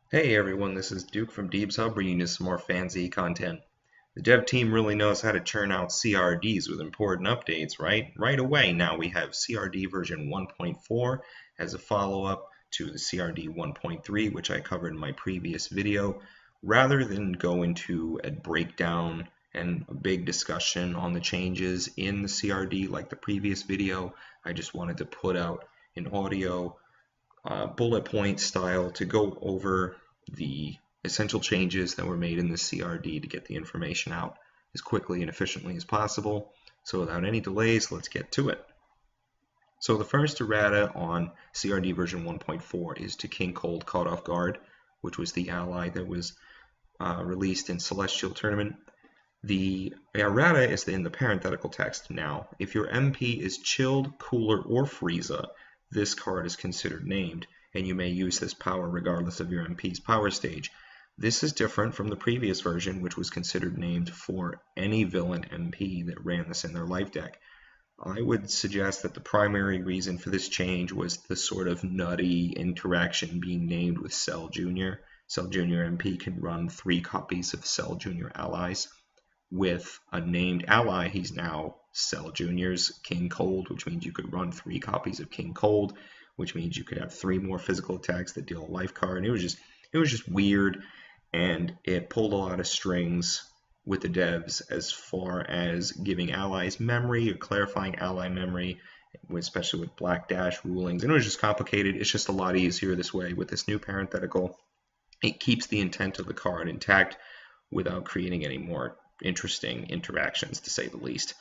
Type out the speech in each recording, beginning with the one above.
Hey everyone, this is Duke from Deeb's Hub bringing you some more FanZ content. The dev team really knows how to churn out CRDs with important updates, right? Right away, now we have CRD version 1.4 as a follow-up to the CRD 1.3, which I covered in my previous video. Rather than go into a breakdown and a big discussion on the changes in the CRD like the previous video, I just wanted to put out an audio bullet point style to go over the essential changes that were made in the CRD to get the information out as quickly and efficiently as possible. So without any delays, let's get to it. So the first errata on CRD version 1.4 is to King Cold Caught Off Guard, which was the ally that was released in Celestial Tournament. The errata is in the parenthetical text. Now, if your MP is Chilled, Cooler, or Frieza, this card is considered named, and you may use this power regardless of your MP's power stage. This is different from the previous version, which was considered named for any villain MP that ran this in their life deck. I would suggest that the primary reason for this change was the sort of nutty interaction being named with Cell Jr. Cell Jr. MP can run 3 copies of Cell Jr. allies. With a named ally, he's now Cell Jr.'s King Cold, which means you could run 3 copies of King Cold, which means you could have 3 more physical attacks that deal a life card. And it was just weird, and it pulled a lot of strings with the devs as far as giving allies memory or clarifying ally memory, especially with Black Dash rulings. And it was just complicated. It's just a lot easier this way with this new parenthetical. It keeps the intent of the card intact without creating any more interesting interactions, to say the least.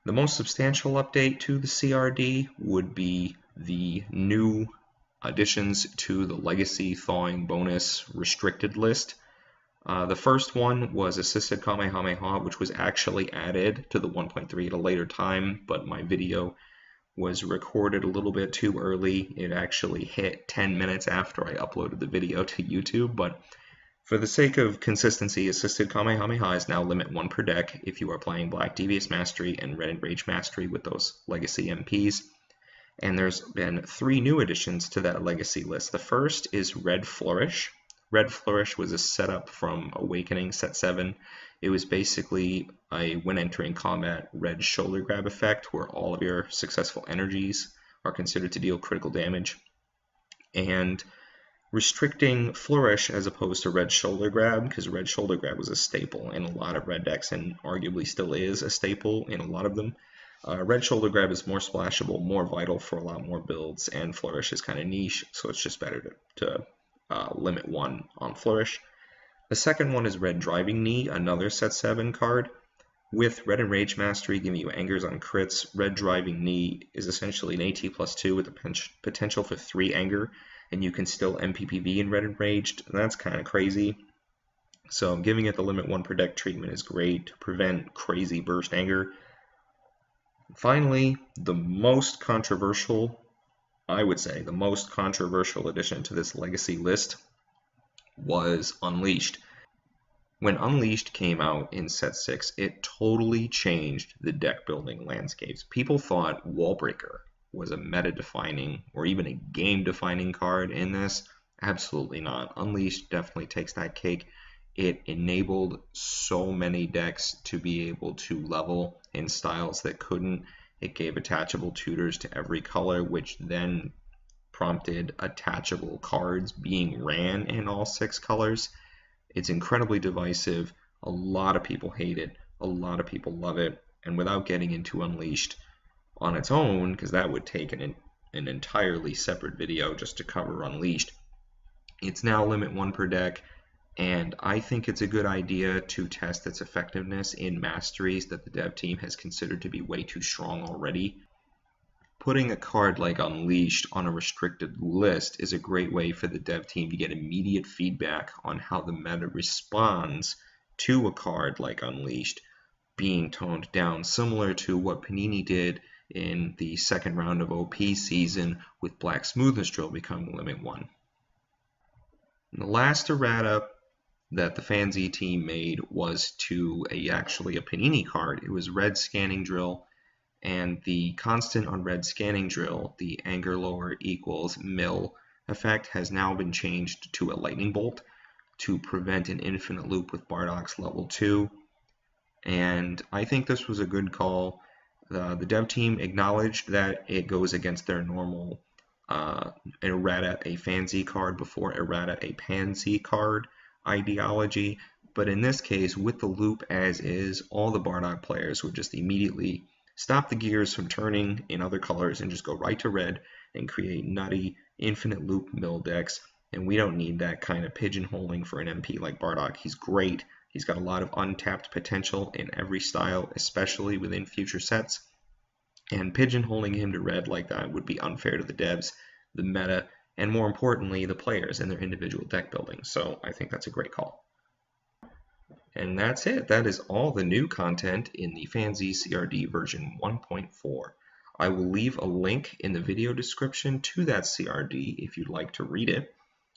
The most substantial update to the CRD would be the new additions to the Legacy Thawing bonus restricted list. The first one was Assisted Kamehameha, which was actually added to the 1.3 at a later time, but my video was recorded a little bit too early. It actually hit 10 minutes after I uploaded the video to YouTube, but for the sake of consistency, Assisted Kamehameha is now limit 1 per deck if you are playing Black Devious Mastery and Red Enraged Mastery with those Legacy MPs. And there's been 3 new additions to that Legacy list. The first is Red Flourish. Red Flourish was a setup from Awakening Set 7. It was basically a when entering combat red shoulder grab effect where all of your successful energies are considered to deal critical damage. And restricting Flourish as opposed to Red Shoulder Grab, because Red Shoulder Grab was a staple in a lot of red decks and arguably still is a staple in a lot of them. Red Shoulder Grab is more splashable, more vital for a lot more builds, and Flourish is kind of niche, so it's just better to limit 1 on Flourish. The second one is Red Driving Knee, another Set 7 card. With Red Enraged Mastery giving you angers on crits, Red Driving Knee is essentially an AT+2 with the potential for 3 anger, and you can still MPPV in Red Enraged. That's kind of crazy. So giving it the limit 1 per deck treatment is great to prevent crazy burst anger. Finally, the most controversial, I would say, the most controversial addition to this Legacy list was Unleashed. When Unleashed came out in Set 6, it totally changed the deck building landscapes. People thought Wallbreaker was a meta-defining or even a game-defining card in this. Absolutely not. Unleashed definitely takes that cake. It enabled so many decks to be able to level in styles that couldn't. It gave attachable tutors to every color, which then prompted attachable cards being ran in all 6 colors. It's incredibly divisive. A lot of people hate it. A lot of people love it. And without getting into Unleashed on its own, because that would take an entirely separate video just to cover Unleashed, it's now limit 1 per deck. And I think it's a good idea to test its effectiveness in masteries that the dev team has considered to be way too strong already. Putting a card like Unleashed on a restricted list is a great way for the dev team to get immediate feedback on how the meta responds to a card like Unleashed being toned down, similar to what Panini did in the second round of OP season with Black Smoothness Drill becoming limit 1. And the last errata that the FanZ team made was to actually a Panini card. It was Red Scanning Drill. And the constant on Red Scanning Drill, the anger lower equals mill effect has now been changed to a lightning bolt to prevent an infinite loop with Bardoc's level 2. And I think this was a good call. The dev team acknowledged that it goes against their normal errata a FanZ card before errata a PanZ card ideology. But in this case, with the loop as is, all the Bardock players would just immediately stop the gears from turning in other colors and just go right to red and create nutty infinite loop mill decks. And we don't need that kind of pigeonholing for an MP like Bardock. He's great. He's got a lot of untapped potential in every style, especially within future sets. And pigeonholing him to red like that would be unfair to the devs, the meta, and more importantly, the players and their individual deck building. So I think that's a great call. And that's it. That is all the new content in the FanZ CRD version 1.4. I will leave a link in the video description to that CRD if you'd like to read it.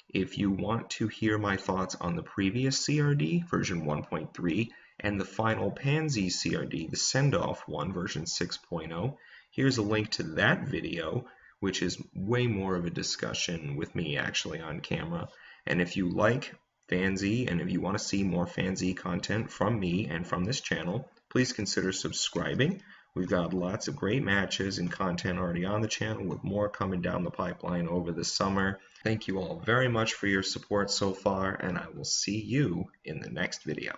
If you want to hear my thoughts on the previous CRD, version 1.3, and the final FanZ CRD, the send-off one, version 6.0, here's a link to that video, which is way more of a discussion with me actually on camera. And if you like FanZ and if you want to see more FanZ content from me and from this channel, please consider subscribing. We've got lots of great matches and content already on the channel, with more coming down the pipeline over the summer. Thank you all very much for your support so far, and I will see you in the next video.